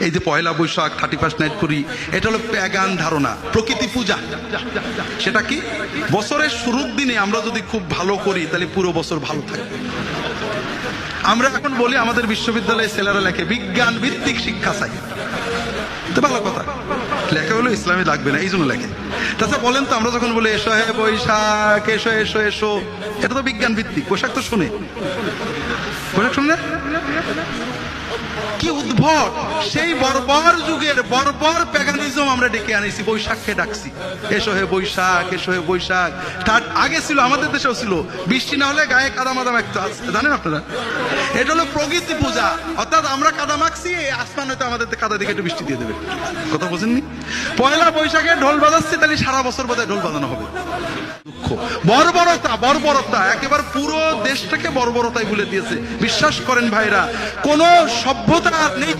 এই যে পয়লা বৈশাখ 31 নাইট করি, এটা হলো প্যাগান ধারণা, প্রকৃতি পূজা। সেটা কি? বছরের শুরুর দিনে আমরা যদি খুব ভালো করি তাহলে পুরো বছর ভালো থাকবে। আমরা এখন বলি আমাদের বিশ্ববিদ্যালয়ে ছেলেরা লেখে বিজ্ঞান ভিত্তিক শিক্ষা চাই, তো ভালো কথা, লেখা হলো ইসলামী লাগবে না এই জন্য লেখে। তাছাড়া বলেন তো, আমরা যখন বলি এসো হে বৈশাখ এসো এসো এসো, এটা তো বিজ্ঞান ভিত্তিক। বৈশাখ তো শুনে, বৈশাখ শুনে কি উদ্ভট! সেই বর্বর যুগের বর্বর প্যাগানিজম আমরা ডেকে আনিছি, বৈশাখকে ডাকছি এসো হে বৈশাখ এসো হে বৈশাখ। তার আগে ছিল, আমাদের দেশেও ছিল, বৃষ্টি না হলে গায়ে কাদা মাদা মাখতে, জানেন আপনারা? এটা হলো প্রকৃতি পূজা, অর্থাৎ আমরা কাদা মাখছি, আসমান হয়তো আমাদের কাদা দিকে একটু বৃষ্টি দিয়ে দেবে। কথা বোঝেননি? পয়লা বৈশাখে ঢোল বাজাচ্ছি, তাহলে সারা বছর বোধহয় ঢোল বাজানো হবে। দুঃখ, বর্বরতা, বর্বরতা, একেবারে পুরো দেশটাকে বর্বরতায় ভুলে দিয়েছে। বিশ্বাস করেন ভাইরা, কোন সভ্যতা আর নেই।